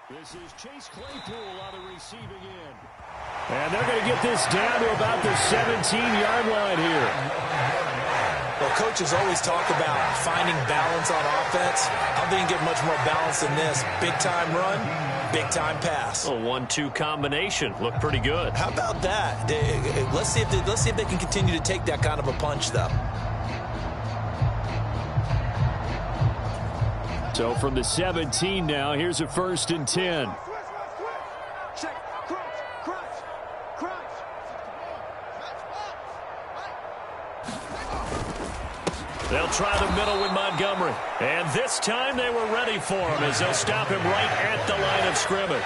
This is Chase Claypool on the receiving end. And they're going to get this down to about the 17-yard line here. Well, coaches always talk about finding balance on offense. I don't think you can get much more balance than this. Big-time run, big-time pass. A 1-2 combination. Looked pretty good. How about that? Let's see if they can continue to take that kind of a punch, though. So from the 17 now, here's a 1st and 10. They'll try the middle with Montgomery. And this time they were ready for him as they'll stop him right at the line of scrimmage.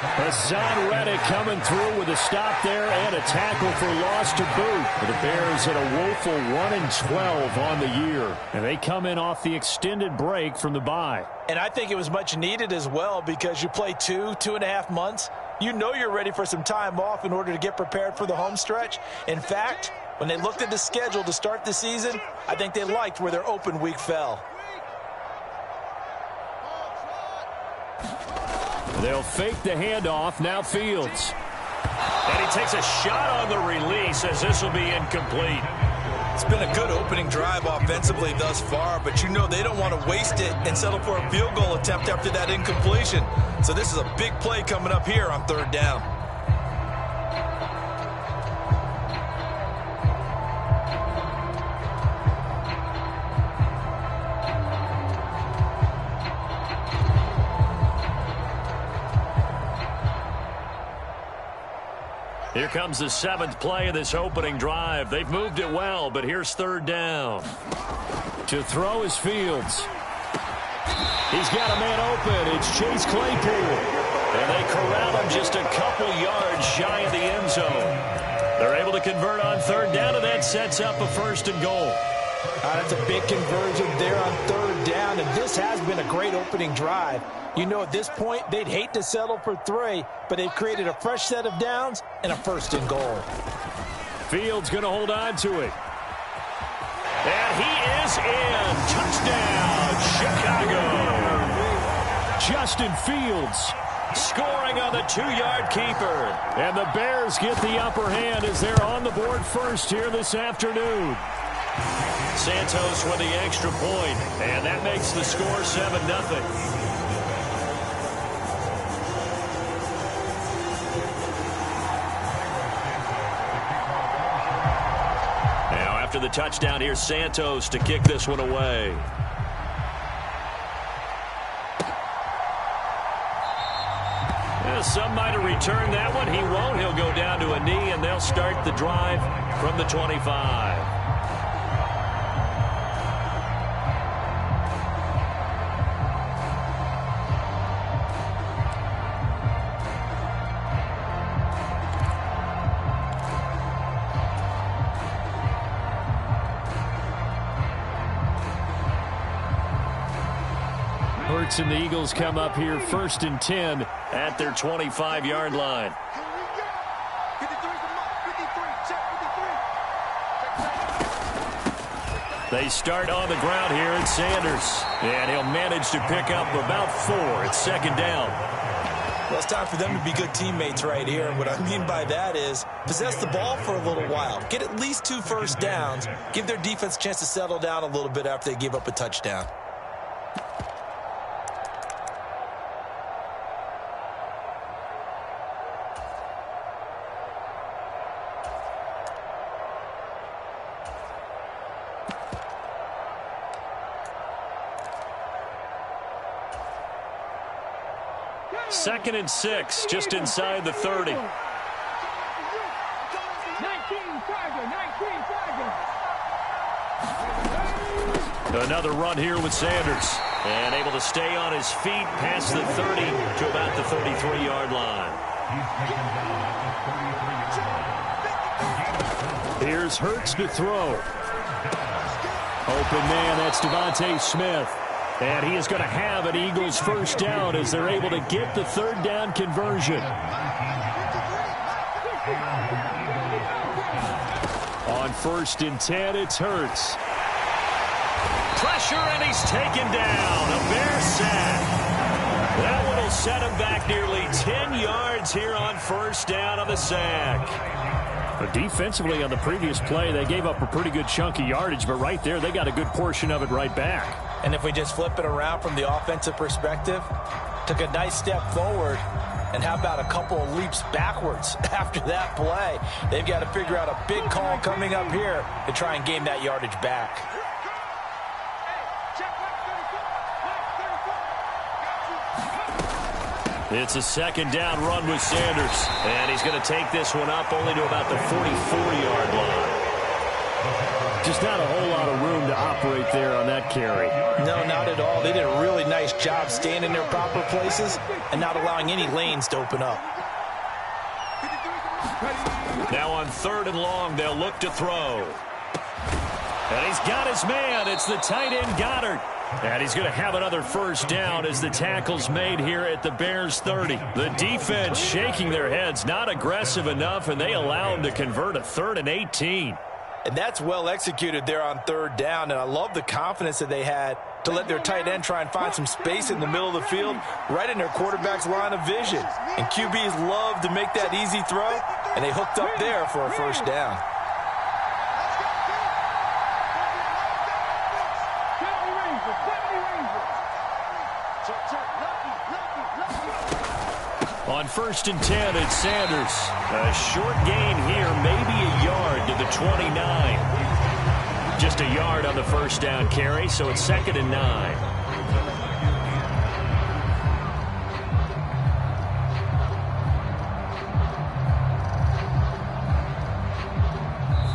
Hassan Reddick coming through with a stop there and a tackle for loss to boot. The Bears at a woeful 1-12 on the year. And they come in off the extended break from the bye. And I think it was much needed as well because you play 2.5 months. You know you're ready for some time off in order to get prepared for the home stretch. In fact, when they looked at the schedule to start the season, I think they liked where their open week fell. They'll fake the handoff. Now Fields. And he takes a shot on the release as this will be incomplete. It's been a good opening drive offensively thus far, but you know they don't want to waste it and settle for a field goal attempt after that incompletion. So this is a big play coming up here on 3rd down. Here comes the 7th play of this opening drive. They've moved it well, but here's 3rd down. To throw is Fields. He's got a man open. It's Chase Claypool. And they corral him just a couple yards shy of the end zone. They're able to convert on 3rd down, and that sets up a 1st and goal. That's a big conversion there on 3rd down, and this has been a great opening drive. You know, at this point, they'd hate to settle for 3, but they've created a fresh set of downs and a 1st and goal. Fields going to hold on to it. And he is in. Touchdown, Chicago. Justin Fields scoring on the 2-yard keeper. And the Bears get the upper hand as they're on the board first here this afternoon. Santos with the extra point, and that makes the score 7-0. After the touchdown, here's Santos to kick this one away. Yeah, some might have returned that one. He won't. He'll go down to a knee, and they'll start the drive from the 25. And the Eagles come up here 1st and 10 at their 25-yard line. They start on the ground here at Sanders. And he'll manage to pick up about 4 at 2nd down. Well, it's time for them to be good teammates right here. And what I mean by that is possess the ball for a little while. Get at least 2 first downs. Give their defense a chance to settle down a little bit after they give up a touchdown. Second and 6, just inside the 30. Another run here with Sanders. And able to stay on his feet past the 30 to about the 33-yard line. Here's Hurts to throw. Open man, that's Devontae Smith. And he is going to have an Eagles 1st down as they're able to get the 3rd down conversion. On 1st and 10, it's Hurts. Pressure, and he's taken down. A Bear sack. That one will He'll set him back nearly 10 yards here on first down on the sack. But defensively on the previous play, they gave up a pretty good chunk of yardage, but right there they got a good portion of it right back. And if we just flip it around from the offensive perspective, took a nice step forward, and how about a couple of leaps backwards after that play? They've got to figure out a big call coming up here to try and gain that yardage back. It's a second down run with Sanders. And he's going to take this one up only to about the 44-yard line. Just not a whole lot of room to operate there on that carry. No, not at all. They did a really nice job staying in their proper places and not allowing any lanes to open up. Now on 3rd and long, they'll look to throw. And he's got his man. It's the tight end, Goddard. And he's going to have another first down as the tackle's made here at the Bears 30. The defense shaking their heads, not aggressive enough, and they allow him to convert a 3rd and 18. And that's well executed there on 3rd down, and I love the confidence that they had to let their tight end try and find some space in the middle of the field, right in their quarterback's line of vision. And QBs love to make that easy throw, and they hooked up there for a first down. On 1st and 10, it's Sanders. A short gain here, maybe a yard to the 29. Just a yard on the first down carry, so it's 2nd and 9.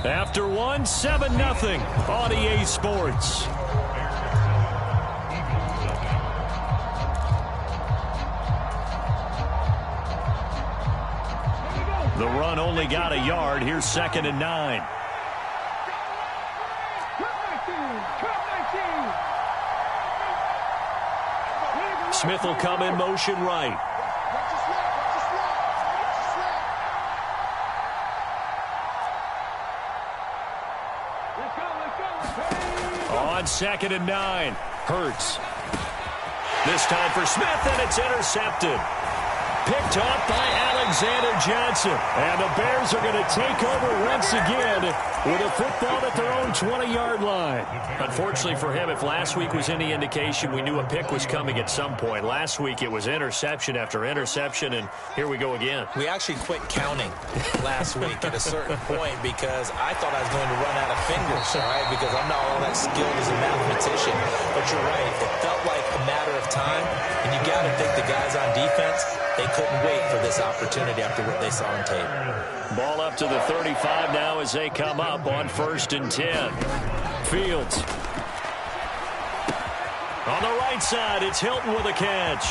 After one, 7-0 on EA Sports. The run only got a yard. Here's 2nd and 9. Smith will come in motion right. On 2nd and 9. Hurts. This time for Smith, and it's intercepted. Picked off by Alexander Johnson. And the Bears are going to take over once again with a football at their own 20-yard line. Unfortunately for him, if last week was any indication, we knew a pick was coming at some point. Last week it was interception after interception, and here we go again. We actually quit counting last week at a certain point because I thought I was going to run out of fingers, all right, because I'm not all that skilled as a mathematician. But you're right. It felt like a matter of time, and you got to think the guys on defense, they couldn't wait for this opportunity after what they saw on tape. Ball up to the 35 now as they come up on 1st and 10. Fields. On the right side, it's Hilton with a catch.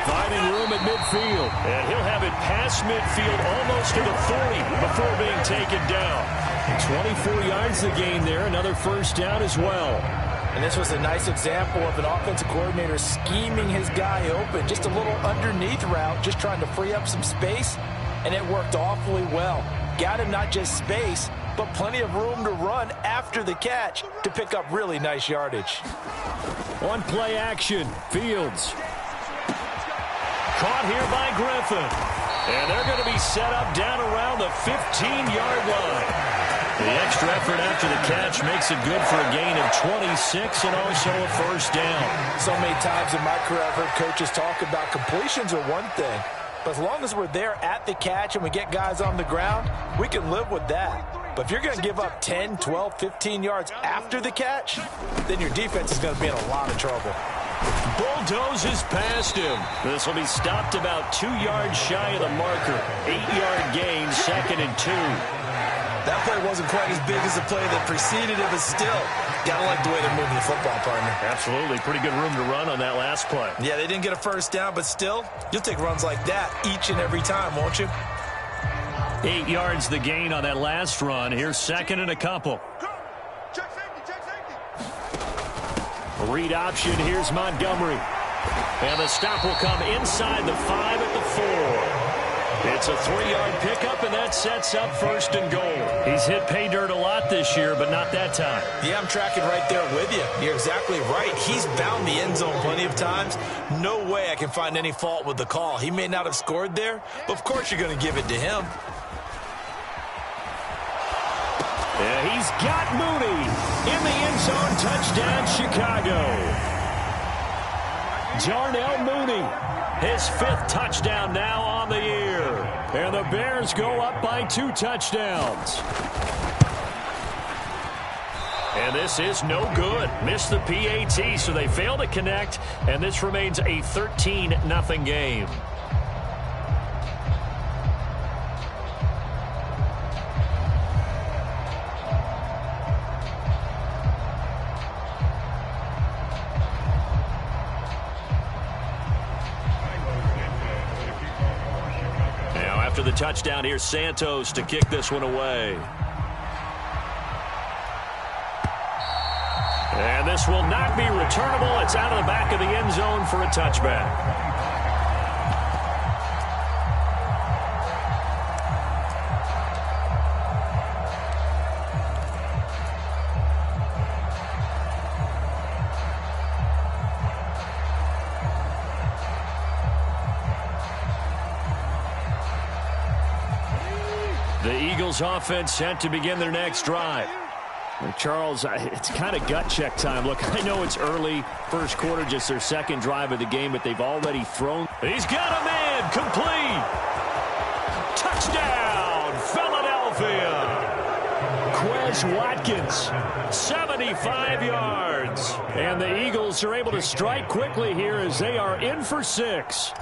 Finding room at midfield. And he'll have it past midfield almost to the 40 before being taken down. 24 yards to gain there. Another first down as well. And this was a nice example of an offensive coordinator scheming his guy open. Just a little underneath route, just trying to free up some space, and it worked awfully well. Got him not just space, but plenty of room to run after the catch to pick up really nice yardage. On play action, Fields. Caught here by Griffin. And they're going to be set up down around the 15-yard line. The extra effort after the catch makes it good for a gain of 26 and also a first down. So many times in my career I've heard coaches talk about completions are one thing, but as long as we're there at the catch and we get guys on the ground, we can live with that. But if you're going to give up 10, 12, 15 yards after the catch, then your defense is going to be in a lot of trouble. Bulldozes past him. This will be stopped about 2 yards shy of the marker. 8-yard gain, 2nd and 2. That play wasn't quite as big as the play that preceded it, but still, gotta like the way they're moving the football, partner. Absolutely. Pretty good room to run on that last play. Yeah, they didn't get a first down, but still, you'll take runs like that each and every time, won't you? 8 yards the gain on that last run. Here's 2nd and a couple. Read option. Here's Montgomery. And the stop will come inside the 5 at the 4. It's a 3-yard pickup, and that sets up 1st and goal. He's hit pay dirt a lot this year, but not that time. Yeah, I'm tracking right there with you. You're exactly right. He's found the end zone plenty of times. No way I can find any fault with the call. He may not have scored there, but of course you're going to give it to him. Yeah, he's got Mooney in the end zone. Touchdown, Chicago. Darnell Mooney, his 5th touchdown now on the year. And the Bears go up by 2 touchdowns. And this is no good. Missed the PAT, so they fail to connect, and this remains a 13-0 game. After the touchdown, here's Santos to kick this one away. And this will not be returnable. It's out of the back of the end zone for a touchback. The Eagles offense set to begin their next drive. Charles, it's kind of gut check time. Look, I know it's early, first quarter, just their 2nd drive of the game, but they've already thrown. He's got a man, complete. Touchdown, Philadelphia. Quez Watkins, 75 yards. And the Eagles are able to strike quickly here as they are in for 6.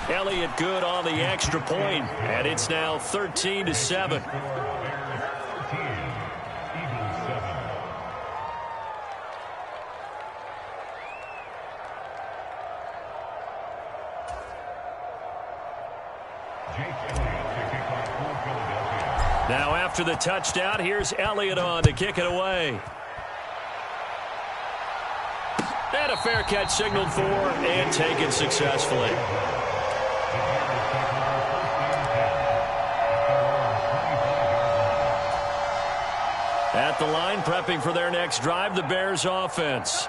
Elliott good on the extra point, and it's now 13-7. Now after the touchdown, here's Elliott on to kick it away. And a fair catch signaled for and taken successfully. At the line, prepping for their next drive, the Bears offense.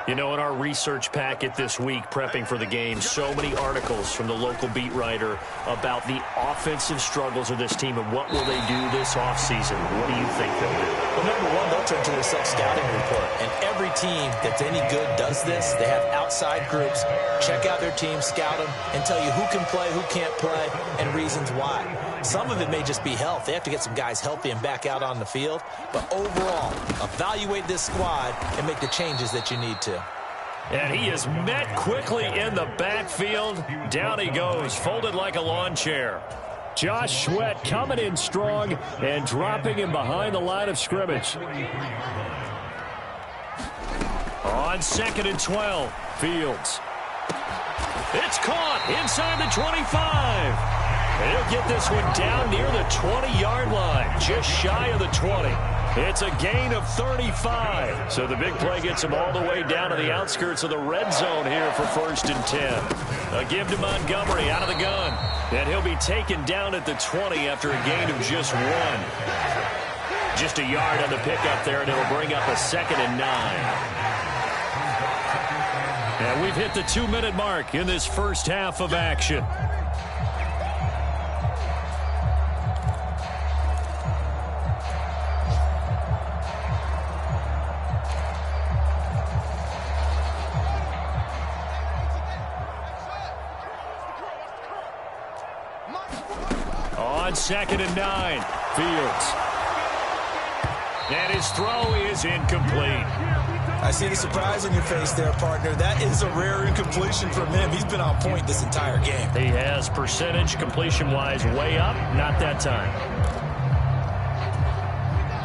You know, in our research packet this week, prepping for the game, so many articles from the local beat writer about the offensive struggles of this team and what will they do this offseason. What do you think they'll do? Well, number one, they'll turn to their self-scouting report. And every team that's any good does this. They have outside groups. Check out their team, scout them, and tell you who can play, who can't play, and reasons why. Some of it may just be health. They have to get some guys healthy and back out on the field. But overall, evaluate this squad and make the changes that you need to. And he is met quickly in the backfield. Down he goes, folded like a lawn chair. Josh Sweat coming in strong and dropping him behind the line of scrimmage. On 2nd and 12, Fields. It's caught inside the 25. He'll get this one down near the 20-yard line, just shy of the 20. It's a gain of 35. So the big play gets him all the way down to the outskirts of the red zone here for 1st and 10. A give to Montgomery out of the gun. And he'll be taken down at the 20 after a gain of just 1. Just a yard on the pickup there, and it'll bring up a 2nd and 9. And we've hit the 2-minute mark in this first half of action. On 2nd and 9, Fields. And his throw is incomplete. I see the surprise on your face there, partner. That is a rare incompletion from him. He's been on point this entire game. He has percentage completion-wise way up, not that time.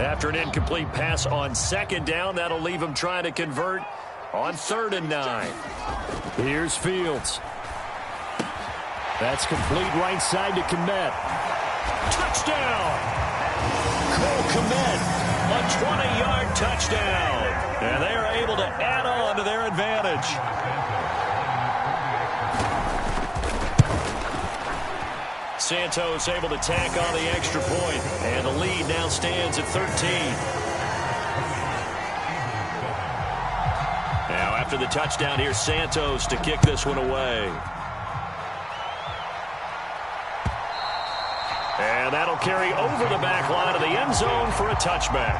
After an incomplete pass on 2nd down, that'll leave him trying to convert on 3rd and 9. Here's Fields. That's complete right side to Kmet. Touchdown! Cole Kmet, a 20-yard touchdown. And they are able to add on to their advantage. Santos able to tack on the extra point, and the lead now stands at 13. Now after the touchdown, here's Santos to kick this one away. And that'll carry over the back line of the end zone for a touchback.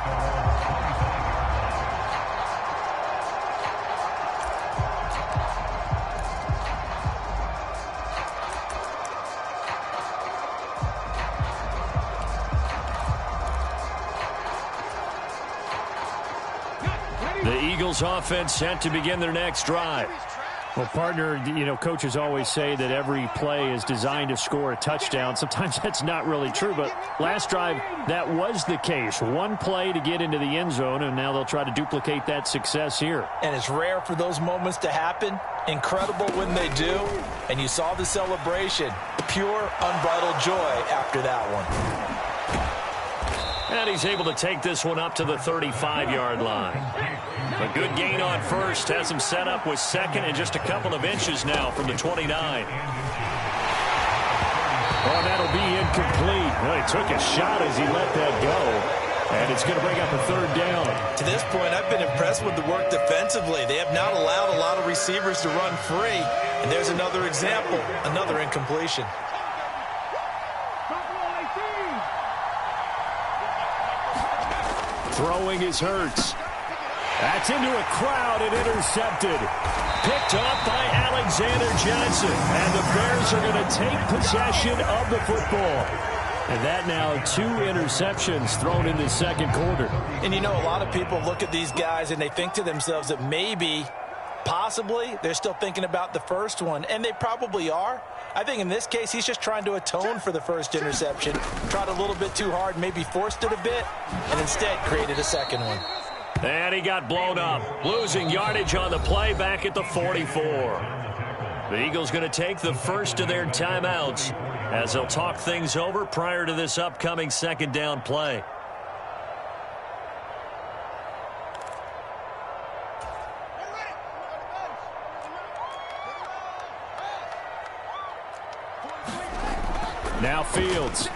The Eagles offense set to begin their next drive. Well, partner, you know, coaches always say that every play is designed to score a touchdown. Sometimes that's not really true, but last drive, that was the case. One play to get into the end zone, and now they'll try to duplicate that success here. And it's rare for those moments to happen. Incredible when they do. And you saw the celebration. Pure, unbridled joy after that one. And he's able to take this one up to the 35-yard line. A good gain on first has him set up with second and just a couple of inches now from the 29. Oh, that'll be incomplete. Well, he took a shot as he let that go. And it's going to bring up a third down. To this point, I've been impressed with the work defensively. They have not allowed a lot of receivers to run free. And there's another example, another incompletion. Throwing is Hurts. That's into a crowd and intercepted. Picked off by Alexander Johnson. And the Bears are going to take possession of the football. And that now 2 interceptions thrown in the second quarter. And you know, a lot of people look at these guys and they think to themselves that maybe, possibly, they're still thinking about the first one. And they probably are. I think in this case, he's just trying to atone for the first interception. Tried a little bit too hard, maybe forced it a bit, and instead created a second one. And he got blown up, losing yardage on the play back at the 44. The Eagles going to take the first of their timeouts as they'll talk things over prior to this upcoming second down play. Now Fields.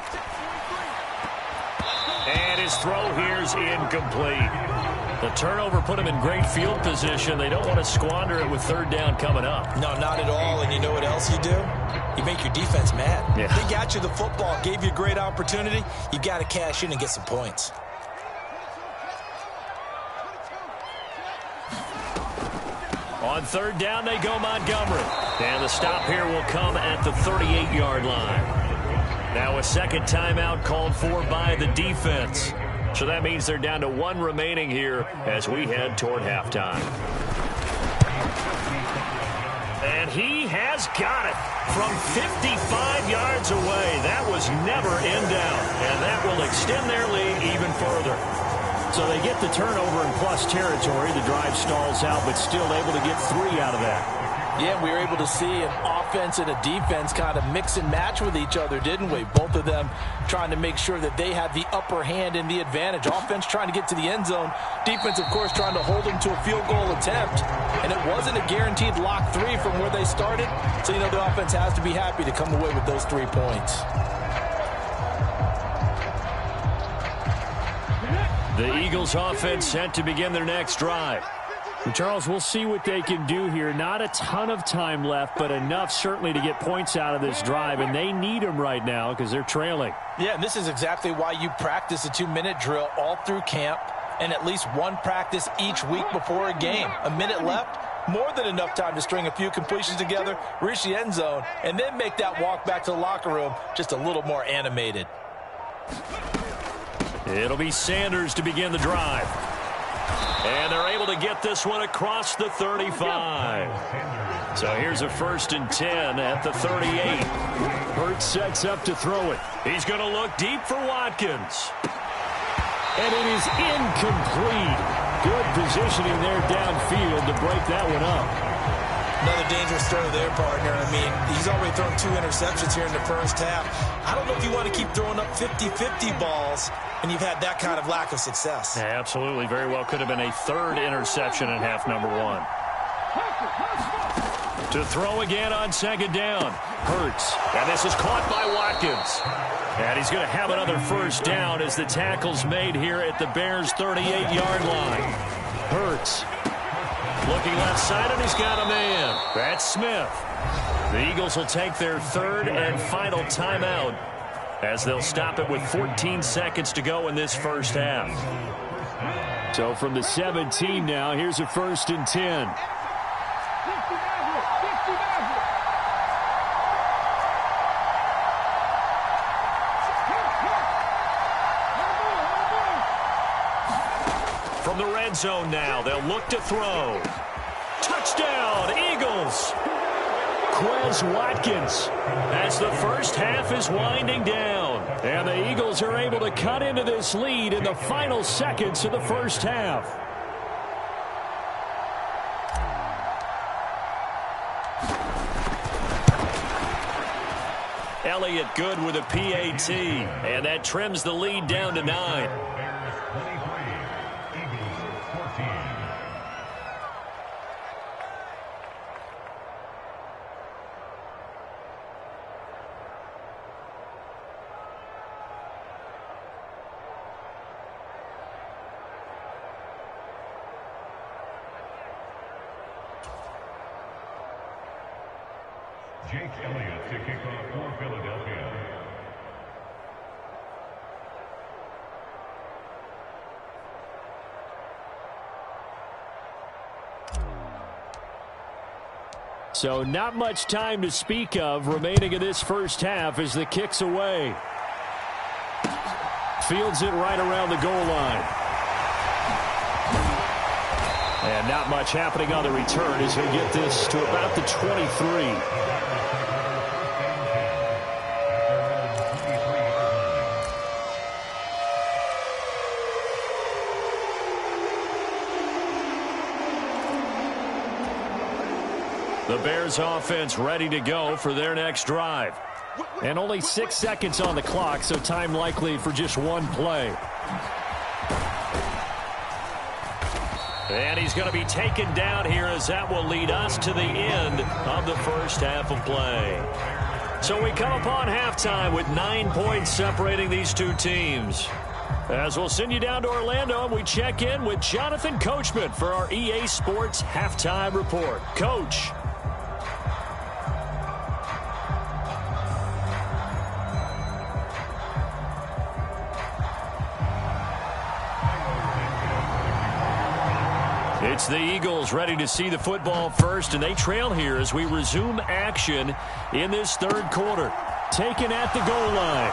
And his throw here's incomplete. The turnover put him in great field position. They don't want to squander it with third down coming up. No, not at all. And you know what else you do? You make your defense mad. Yeah. They got you the football, gave you a great opportunity. You got to cash in and get some points. On third down, they go Montgomery. And the stop here will come at the 38-yard line. Now a second timeout called for by the defense. So that means they're down to 1 remaining here as we head toward halftime. And he has got it from 55 yards away. That was never in doubt. And that will extend their lead even further. So they get the turnover in plus territory. The drive stalls out, but still able to get 3 out of that. Yeah, we were able to see an offense and a defense kind of mix and match with each other, didn't we? Both of them trying to make sure that they had the upper hand and the advantage. Offense trying to get to the end zone. Defense, of course, trying to hold them to a field goal attempt. And it wasn't a guaranteed lock 3 from where they started. So, you know, the offense has to be happy to come away with those 3 points. The Eagles offense set to begin their next drive. Charles, we'll see what they can do here. Not a ton of time left, but enough certainly to get points out of this drive, and they need them right now because they're trailing. Yeah, and this is exactly why you practice a 2-minute drill all through camp and at least one practice each week before a game. A minute left, more than enough time to string a few completions together, reach the end zone, and then make that walk back to the locker room just a little more animated. It'll be Sanders to begin the drive. And they're able to get this one across the 35. So here's a 1st and 10 at the 38. Hurts sets up to throw it. He's going to look deep for Watkins. And it is incomplete. Good positioning there downfield to break that one up. Another dangerous throw there, partner. I mean, he's already thrown 2 interceptions here in the first half. I don't know if you want to keep throwing up 50-50 balls and you've had that kind of lack of success. Yeah, absolutely. Very well could have been a 3rd interception in half number 1. To throw again on second down. Hurts. And this is caught by Watkins. And he's going to have another first down as the tackle's made here at the Bears' 38-yard line. Hurts. Looking left side, and he's got a man. That's Smith. The Eagles will take their third and final timeout as they'll stop it with 14 seconds to go in this first half. So from the 17 now, here's a 1st and 10. From the red zone now, they'll look to throw. Touchdown, Eagles! Quez Watkins as the first half is winding down. And the Eagles are able to cut into this lead in the final seconds of the first half. Elliott good with a PAT, and that trims the lead down to 9. Jake Elliott to kick off for Philadelphia. So not much time to speak of remaining in this first half as the kick's away. Fields it right around the goal line. And not much happening on the return as he'll get this to about the 23. The Bears offense ready to go for their next drive. And only 6 seconds on the clock, so time likely for just one play. And he's going to be taken down here as that will lead us to the end of the first half of play. So we come upon halftime with 9 points separating these two teams. As we'll send you down to Orlando, and we check in with Jonathan Coachman for our EA Sports Halftime Report. Coach. It's the Eagles ready to see the football first, and they trail here as we resume action in this third quarter. Taken at the goal line.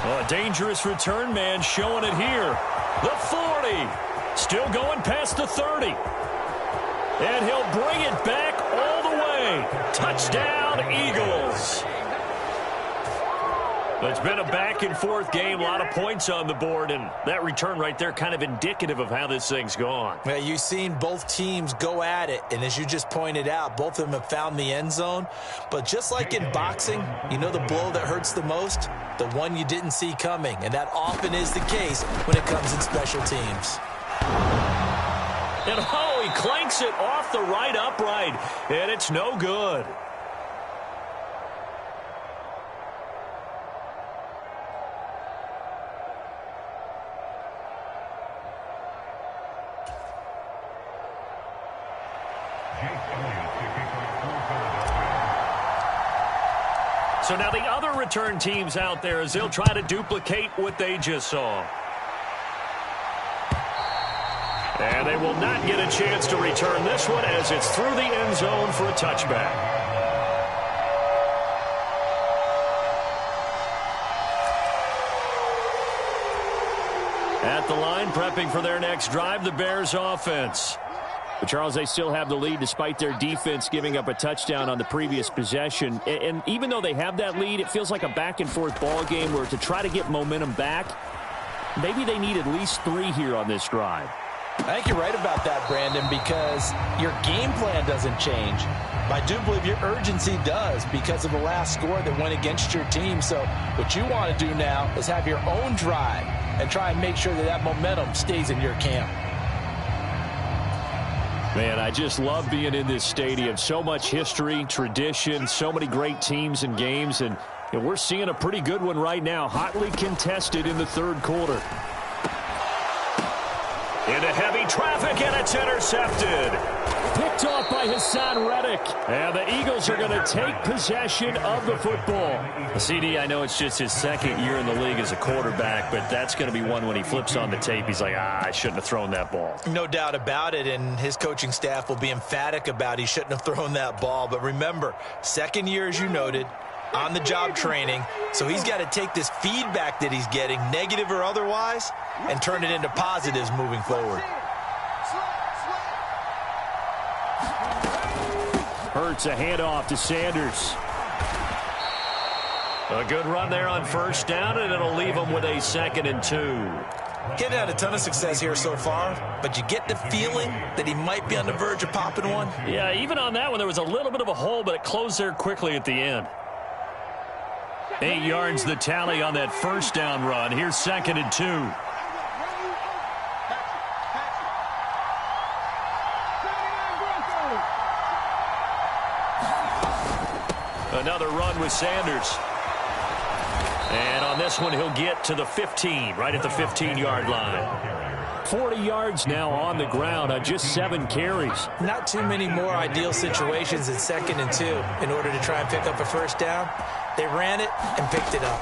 Oh, a dangerous return man showing it here. The 40. Still going past the 30. And he'll bring it back all the way. Touchdown, Eagles. It's been a back-and-forth game, a lot of points on the board, and that return right there kind of indicative of how this thing's gone. Well, you've seen both teams go at it, and as you just pointed out, both of them have found the end zone. But just like in boxing, you know the blow that hurts the most? The one you didn't see coming, and that often is the case when it comes in special teams. And oh, he clanks it off the right upright, and it's no good. So now the other return teams out there as they'll try to duplicate what they just saw. And they will not get a chance to return this one as it's through the end zone for a touchback. At the line, prepping for their next drive, the Bears offense. But, Charles, they still have the lead despite their defense giving up a touchdown on the previous possession. And even though they have that lead, it feels like a back-and-forth ball game where to try to get momentum back, maybe they need at least 3 here on this drive. I think you're right about that, Brandon, because your game plan doesn't change. I do believe your urgency does because of the last score that went against your team. So what you want to do now is have your own drive and try and make sure that that momentum stays in your camp. Man, I just love being in this stadium. So much history, tradition, so many great teams and games, and we're seeing a pretty good one right now, hotly contested in the third quarter. Into heavy traffic, and it's intercepted. Picked off by Hassan Reddick. And the Eagles are going to take possession of the football. CD, I know it's just his second year in the league as a quarterback, but that's going to be one when he flips on the tape. He's like, I shouldn't have thrown that ball. No doubt about it, and his coaching staff will be emphatic about he shouldn't have thrown that ball. But remember, second year, as you noted, on-the-job training, so he's got to take this feedback that he's getting, negative or otherwise, and turn it into positives moving forward. Hurts a handoff to Sanders. A good run there on first down, and it'll leave him with a 2nd and 2. He hadn't had a ton of success here so far, but you get the feeling that he might be on the verge of popping one. Yeah, even on that one, there was a little bit of a hole, but it closed there quickly at the end. 8 yards the tally on that first down run. Here's 2nd and 2. Another run with Sanders. And on this one, he'll get to the 15, right at the 15-yard line. 40 yards now on the ground on just 7 carries. Not too many more ideal situations in 2nd and 2 in order to try and pick up a first down. They ran it and picked it up.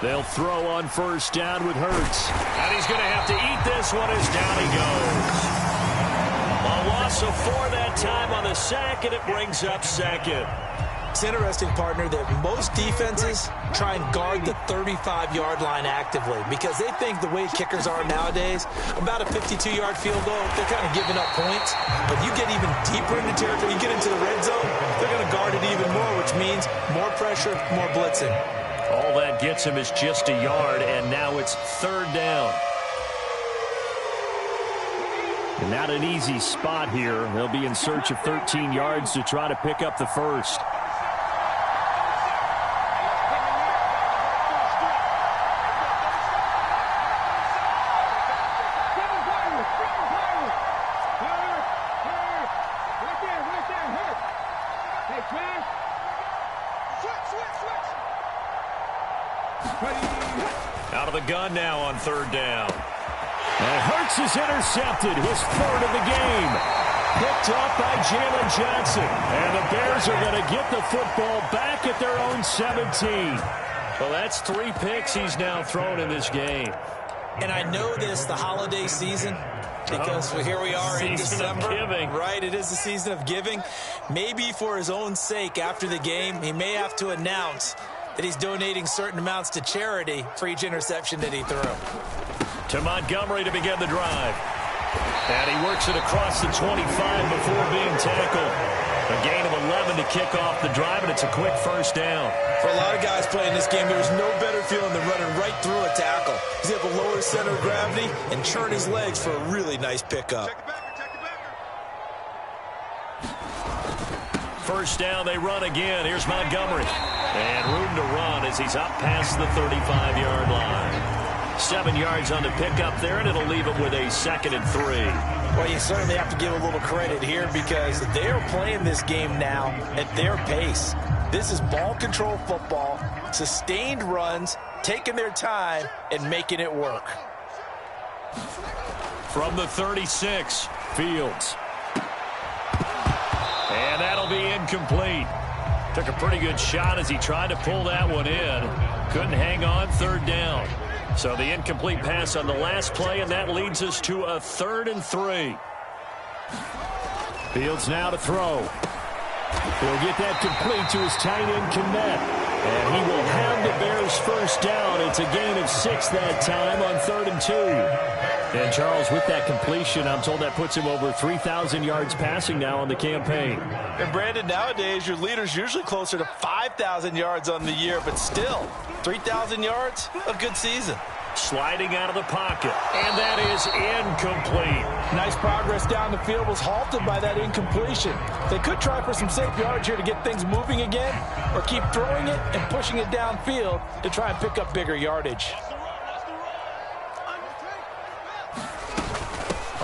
They'll throw on first down with Hurts. And he's going to have to eat this one as down he goes. A loss of 4 that time on the sack, and it brings up 2nd. It's interesting, partner, that most defenses try and guard the 35-yard line actively because they think the way kickers are nowadays, about a 52-yard field goal, they're kind of giving up points. But you get even deeper into territory, you get into the red zone, they're going to guard it even more, which means more pressure, more blitzing. All that gets him is just a yard, and now it's 3rd down. And not an easy spot here. They'll be in search of 13 yards to try to pick up the first. Out of the gun now on 3rd down. And Hurts is intercepted, his 3rd of the game. Picked off by Jalen Johnson. And the Bears are going to get the football back at their own 17. Well, that's 3 picks he's now thrown in this game. And I know this, the holiday season, because here we are in December. Right, it is the season of giving. Maybe for his own sake, after the game, he may have to announce that he's donating certain amounts to charity for each interception that he threw. To Montgomery to begin the drive. And he works it across the 25 before being tackled. A gain of 11 to kick off the drive, and it's a quick first down. For a lot of guys playing this game, there's no better feeling than running right through a tackle. He's able to lower his center of gravity and churn his legs for a really nice pickup. First down, they run again. Here's Montgomery. And room to run as he's up past the 35-yard line. 7 yards on the pickup there, and it'll leave him with a 2nd and 3. Well, you certainly have to give a little credit here because they're playing this game now at their pace. This is ball control football, sustained runs, taking their time, and making it work. From the 36, Fields. And that'll be incomplete. Took a pretty good shot as he tried to pull that one in. Couldn't hang on, 3rd down. So the incomplete pass on the last play, and that leads us to a 3rd and 3. Fields now to throw. He'll get that complete to his tight end, Kmet. And he will have the Bears first down. It's a gain of 6 that time on 3rd and 2. And Charles, with that completion, I'm told that puts him over 3,000 yards passing now on the campaign. And Brandon, nowadays your leader's usually closer to 5,000 yards on the year, but still, 3,000 yards, a good season. Sliding out of the pocket, and that is incomplete. Nice progress down the field, was halted by that incompletion. They could try for some safe yards here to get things moving again, or keep throwing it and pushing it downfield to try and pick up bigger yardage.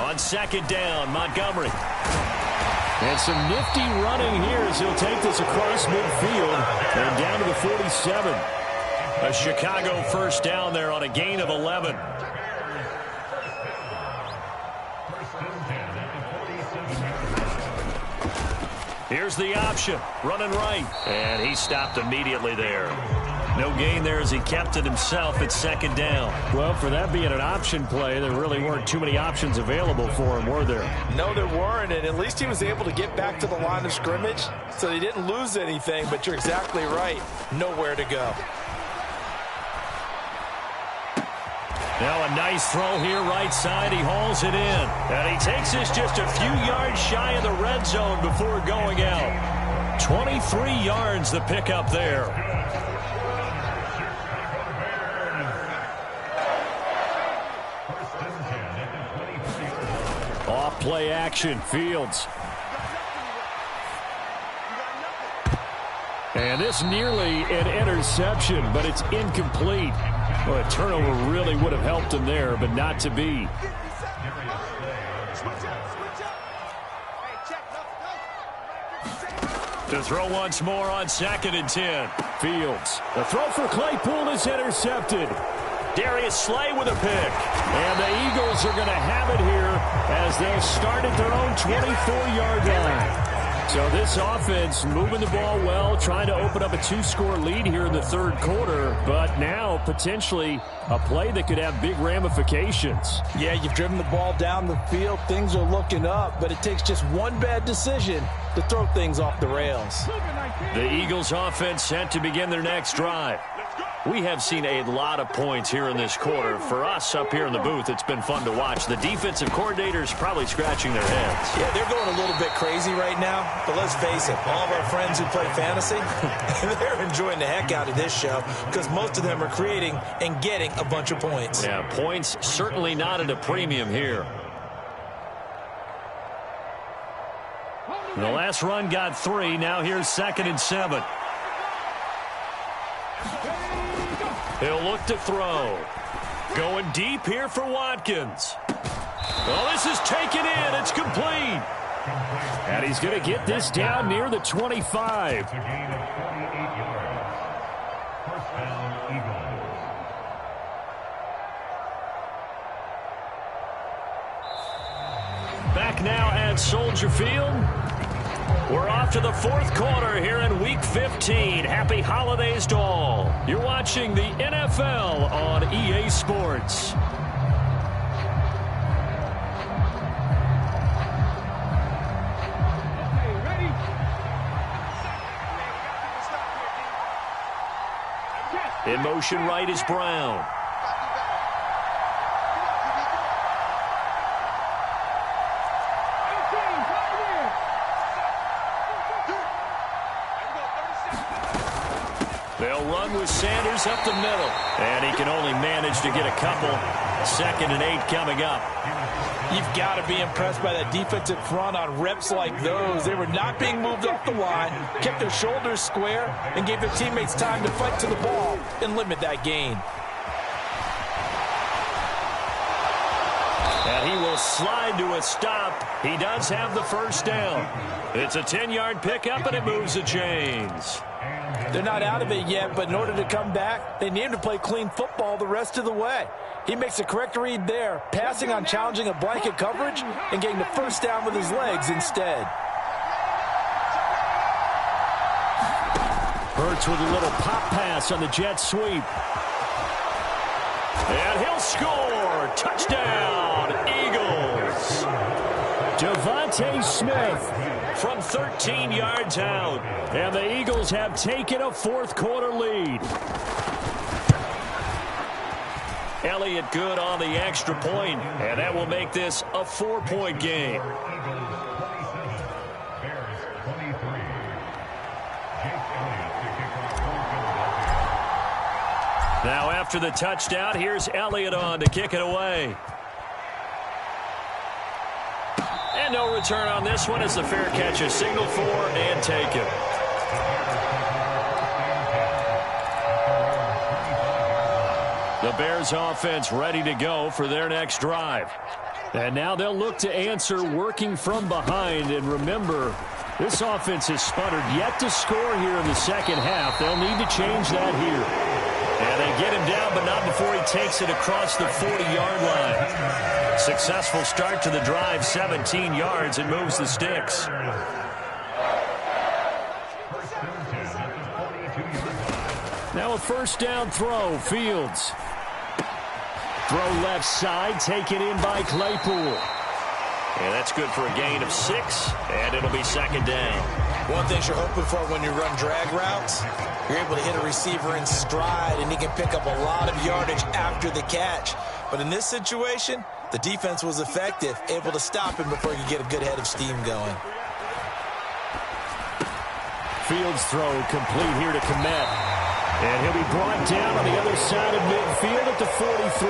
On second down, Montgomery. And some nifty running here as he'll take this across midfield and down to the 47. A Chicago first down there on a gain of 11. Here's the option, running right. And he stopped immediately there. No gain there as he kept it himself at second down. Well, for that being an option play, there really weren't too many options available for him, were there? No, there weren't, and at least he was able to get back to the line of scrimmage, so they didn't lose anything, but you're exactly right. Nowhere to go. Now a nice throw here right side. He hauls it in. And he takes this just a few yards shy of the red zone before going out. 23 yards the pickup there. Off play action, Fields. And this nearly an interception, but it's incomplete. Well, a turnover really would have helped him there, but not to be. To throw once more on 2nd and 10. Fields. The throw for Claypool is intercepted. Darius Slay with a pick. And the Eagles are going to have it here as they'll start at their own 24-yard line. So this offense moving the ball well, trying to open up a 2-score lead here in the third quarter, but now potentially a play that could have big ramifications. Yeah, you've driven the ball down the field. Things are looking up, but it takes just one bad decision to throw things off the rails. The Eagles offense set to begin their next drive. We have seen a lot of points here in this quarter. For us up here in the booth, it's been fun to watch. The defensive coordinators probably scratching their heads. Yeah, they're going a little bit crazy right now, but let's face it, all of our friends who play fantasy, they're enjoying the heck out of this show because most of them are creating and getting a bunch of points. Yeah, points certainly not at a premium here. The last run got 3. Now here's 2nd and 7. He'll look to throw. Going deep here for Watkins. Well, this is taken in. It's complete. And he's going to get this down near the 25. It's a gain of 48 yards. First down, Eagles. Back now at Soldier Field. We're off to the fourth quarter here in Week 15. Happy holidays to all. You're watching the NFL on EA Sports. In motion right is Brown. They'll run with Sanders up the middle. And he can only manage to get a couple. 2nd and 8 coming up. You've got to be impressed by that defensive front on reps like those. They were not being moved off the line, kept their shoulders square, and gave their teammates time to fight to the ball and limit that gain. And he will slide to a stop. He does have the first down. It's a 10-yard pickup, and it moves the chains. They're not out of it yet, but in order to come back, they need him to play clean football the rest of the way. He makes a correct read there, passing on challenging a blanket coverage and getting the first down with his legs instead. Hurts with a little pop pass on the jet sweep. And he'll score. Touchdown, Eagles. Devontae Smith from 13 yards out. And the Eagles have taken a fourth quarter lead. Elliott good on the extra point, and that will make this a 4-point game. Now after the touchdown, here's Elliott on to kick it away. And no return on this one as the fair catch is signaled for and taken. The Bears offense ready to go for their next drive. And now they'll look to answer working from behind. And remember, this offense has sputtered yet to score here in the second half. They'll need to change that here. And they get him down, but not before he takes it across the 40-yard line. Successful start to the drive, 17 yards, and moves the sticks. Now a first down throw, Fields. Throw left side, taken in by Claypool. And that's good for a gain of 6, and it'll be second down. One thing you're hoping for when you run drag routes, you're able to hit a receiver in stride, and he can pick up a lot of yardage after the catch. But in this situation, the defense was effective, able to stop him before he could get a good head of steam going. Fields throw complete here to Kmet. And he'll be brought down on the other side of midfield at the 43.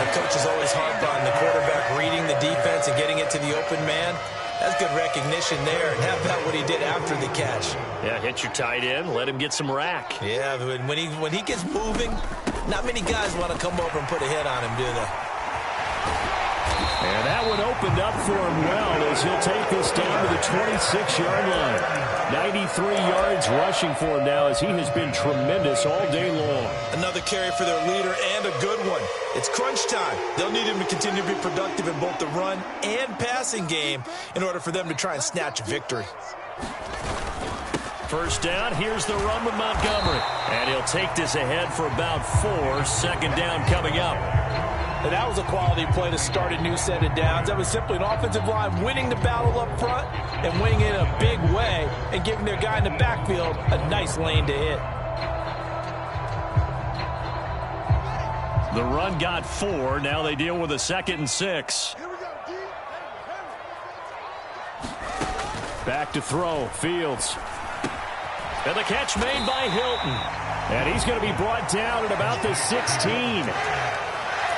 The coach is always harped on the quarterback reading the defense and getting it to the open man. That's good recognition there. And how about what he did after the catch? Yeah, hit your tight end, let him get some rack. Yeah, when he gets moving, not many guys want to come over and put a hit on him, do they? And that one opened up for him well as he'll take this down to the 26-yard line. 93 yards rushing for him now as he has been tremendous all day long. Another carry for their leader and a good one. It's crunch time. They'll need him to continue to be productive in both the run and passing game in order for them to try and snatch a victory. First down, here's the run with Montgomery. And he'll take this ahead for about 4. Second down coming up. And that was a quality play to start a new set of downs. That was simply an offensive line winning the battle up front and winning it in a big way and giving their guy in the backfield a nice lane to hit. The run got 4. Now they deal with a 2nd and 6. Back to throw. Fields. And the catch made by Hilton. And he's going to be brought down at about the 16.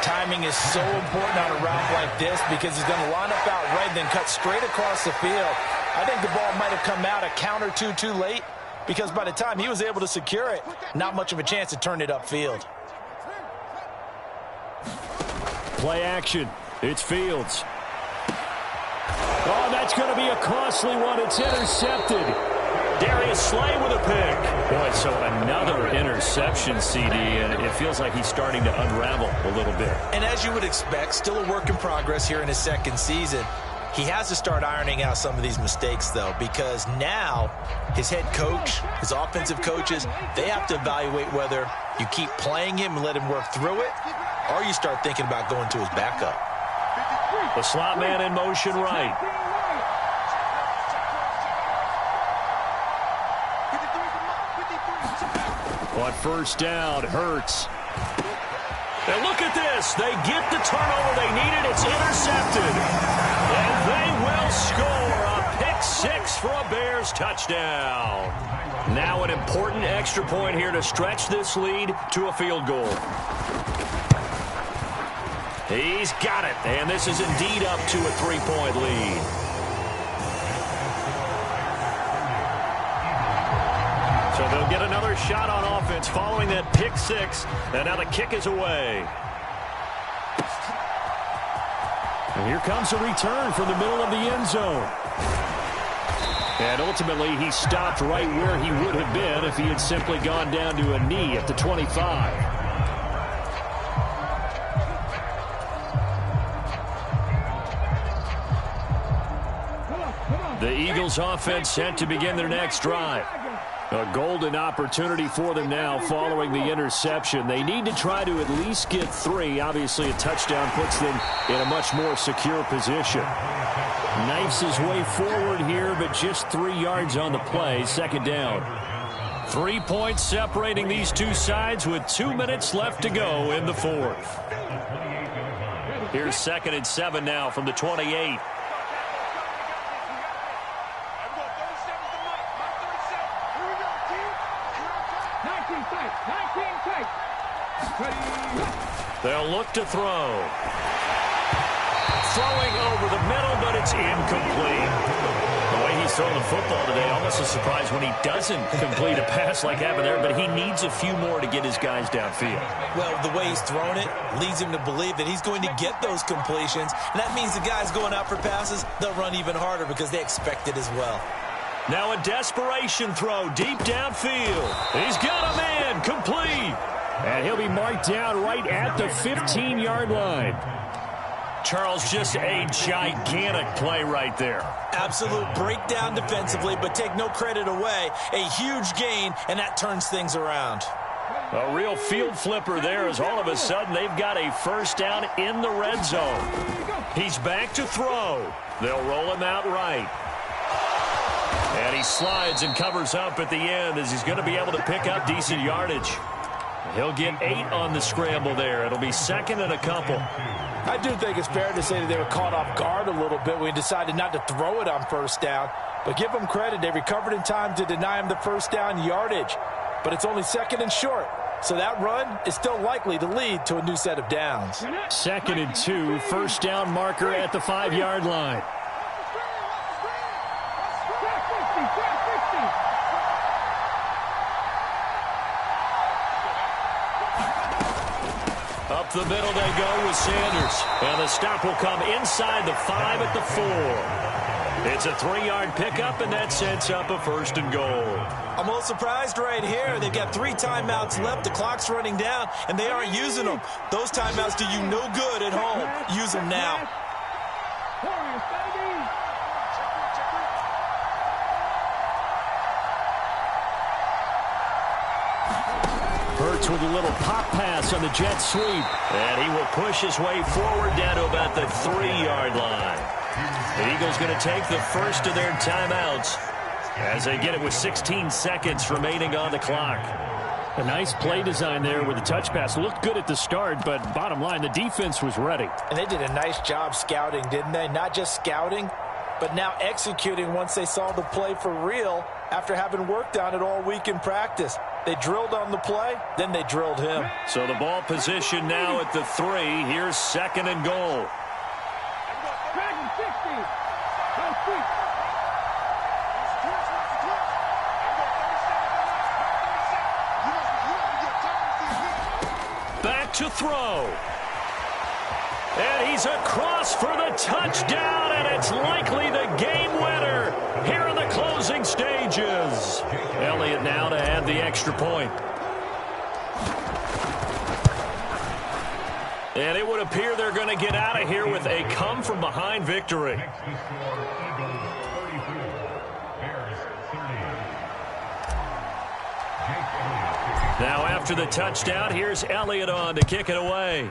Timing is so important on a route like this because he's going to line up out right and then cut straight across the field. I think the ball might have come out a count or two too late because by the time he was able to secure it, not much of a chance to turn it upfield. Play action. It's Fields. Oh, that's going to be a costly one. It's intercepted. Darius Slay with a pick. Boy, so another interception, CD, and it feels like he's starting to unravel a little bit. And as you would expect, still a work in progress here in his second season. He has to start ironing out some of these mistakes, though, because now his head coach, his offensive coaches, they have to evaluate whether you keep playing him and let him work through it, or you start thinking about going to his backup. The slot man in motion right. On first down, Hurts. And look at this. They get the turnover they needed. It's intercepted. And they will score a pick 6 for a Bears touchdown. Now an important extra point here to stretch this lead to a field goal. He's got it. And this is indeed up to a 3-point lead. So they'll get another shot on offense following that pick 6. And now the kick is away. And here comes a return from the middle of the end zone. And ultimately, he stopped right where he would have been if he had simply gone down to a knee at the 25. The Eagles offense set to begin their next drive. A golden opportunity for them now following the interception. They need to try to at least get 3. Obviously, a touchdown puts them in a much more secure position. Knifes his way forward here, but just 3 yards on the play. Second down. 3 points separating these two sides with 2 minutes left to go in the 4th. Here's 2nd and 7 now from the 28. They'll look to throw. Throwing over the middle, but it's incomplete. The way he's thrown the football today. Almost a surprise when he doesn't complete a pass like happened there, but he needs a few more to get his guys downfield. Well, the way he's thrown it leads him to believe that he's going to get those completions, and that means the guys going out for passes, they'll run even harder because they expect it as well. Now a desperation throw deep downfield. He's got a man complete. And he'll be marked down right at the 15-yard line. Charles, just a gigantic play right there. Absolute breakdown defensively, but take no credit away. A huge gain, and that turns things around. A real field flipper there as all of a sudden they've got a first down in the red zone. He's back to throw. They'll roll him out right. And he slides and covers up at the end as he's going to be able to pick up decent yardage. He'll get 8 on the scramble there. It'll be second and a couple. I do think it's fair to say that they were caught off guard a little bit when he decided not to throw it on first down. But give them credit. They recovered in time to deny him the first down yardage. But it's only second and short. So that run is still likely to lead to a new set of downs. Second and 2, first down marker at the 5-yard line. Up the middle they go with Sanders. And the stop will come inside the 5 at the 4. It's a 3-yard pickup, and that sets up a first and goal. I'm a little surprised right here. They've got 3 timeouts left. The clock's running down, and they aren't using them. Those timeouts do you no good at home. Use them now. Hurts with a little pop pass on the jet sweep. And he will push his way forward down to about the 3-yard line. The Eagles going to take the first of their timeouts as they get it with 16 seconds remaining on the clock. A nice play design there with the touch pass. Looked good at the start, but bottom line, the defense was ready. And they did a nice job scouting, didn't they? Not just scouting, but now executing once they saw the play for real after having worked on it all week in practice. They drilled on the play, then they drilled him. So the ball position now at the 3. Here's second and goal. Back to throw. And he's across for the touchdown, and it's likely the game winner here in the closing stages. Elliott now to add the extra point. And it would appear they're going to get out of here with a come-from-behind victory. Next to score, Eagles 32, Bears 30. Jake Elliott. Now after the touchdown, here's Elliott on to kick it away.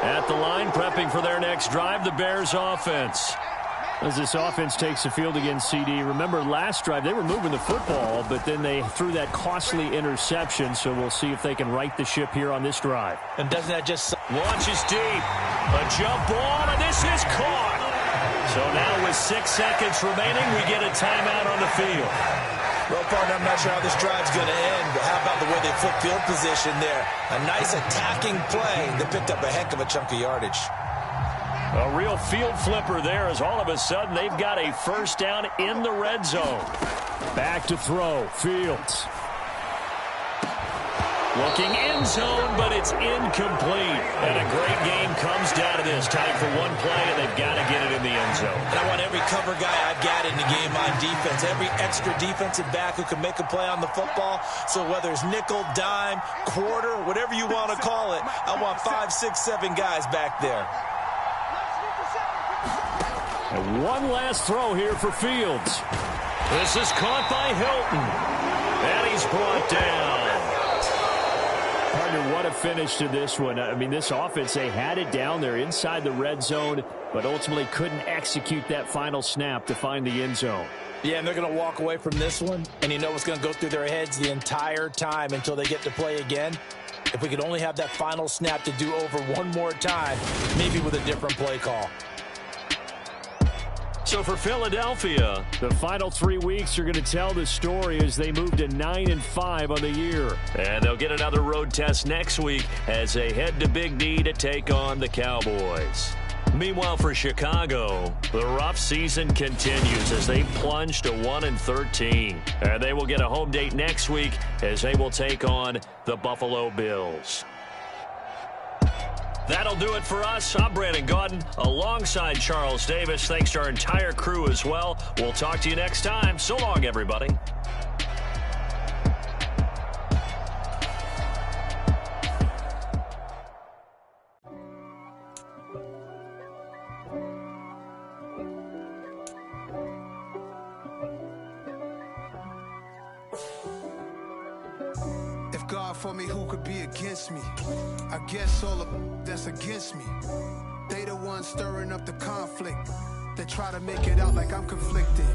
At the line, prepping for their next drive, the Bears offense. As this offense takes the field against CD, remember last drive they were moving the football, but then they threw that costly interception, so we'll see if they can right the ship here on this drive. And doesn't that just... Launches deep. A jump ball, and this is caught. So now with 6 seconds remaining, we get a timeout on the field. Well, partner, I'm not sure how this drive's going to end, but how about the way they flip field position there? A nice attacking play that picked up a heck of a chunk of yardage. A real field flipper there as all of a sudden they've got a first down in the red zone. Back to throw, Fields. Looking end zone, but it's incomplete. And a great game comes down to this. Time for one play, and they've got to get it in the end zone. And I want every cover guy I've got in the game on defense, every extra defensive back who can make a play on the football. So whether it's nickel, dime, quarter, whatever you want to call it, I want 5, 6, 7 guys back there. And one last throw here for Fields. This is caught by Hilton. And he's brought down. Partner, what a finish to this one. I mean, this offense, they had it down there inside the red zone, but ultimately couldn't execute that final snap to find the end zone. Yeah, and they're going to walk away from this one, and you know what's going to go through their heads the entire time until they get to play again? If we could only have that final snap to do over one more time, maybe with a different play call. So for Philadelphia, the final 3 weeks are going to tell the story as they move to 9-5 on the year. And they'll get another road test next week as they head to Big D to take on the Cowboys. Meanwhile, for Chicago, the rough season continues as they plunge to 1-13. And they will get a home date next week as they will take on the Buffalo Bills. That'll do it for us. I'm Brandon Gaudin alongside Charles Davis. Thanks to our entire crew as well. We'll talk to you next time. So long, everybody. God for me, who could be against me? I guess all of that's against me. They the ones stirring up the conflict. They try to make it out like I'm conflicted.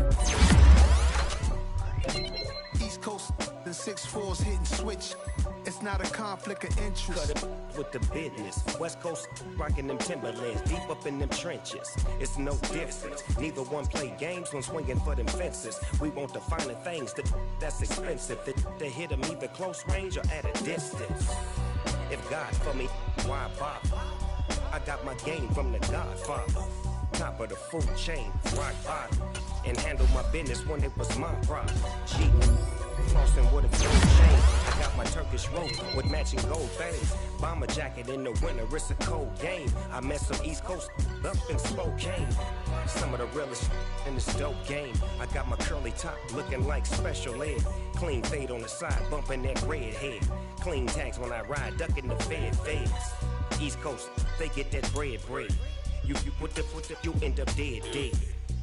East Coast, the 6'4s hitting switch. It's not a conflict of interest. Cut it with the business. West Coast rocking them Timberlands, deep up in them trenches. It's no difference. Neither one play games when swinging for them fences. We want the finer things that's expensive. They hit them either close range or at a distance. If God for me, why bother? I got my game from the Godfather. Top of the food chain, rock bottom. And handle my business when it was my problem. Cheating. Crossing with a gold chain. I got my Turkish rope with matching gold things. Bomber jacket in the winter, it's a cold game. I met some East Coast up in Spokane. Some of the realest in this dope game. I got my curly top looking like special ed. Clean fade on the side, bumping that red head. Clean tags when I ride, ducking the feds. East Coast, they get that bread. You put the you end up dead.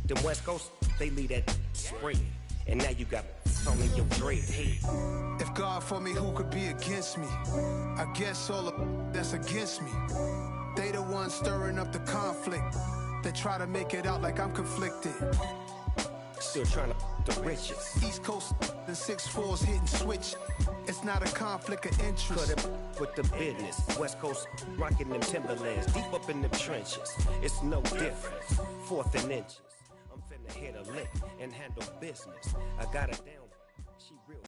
Them West Coast, they leave that spread. And now you got on in your dread head. If God for me, who could be against me? I guess all of that's against me. They the ones stirring up the conflict. They try to make it out like I'm conflicted. Still trying to the riches. East Coast, the 6'4s hitting switch. It's not a conflict of interest. Cut it with the business. West Coast rocking them Timberlands, deep up in them trenches. It's no difference. 4th and inches. I'm finna hit a lick and handle business. I got it down. She real.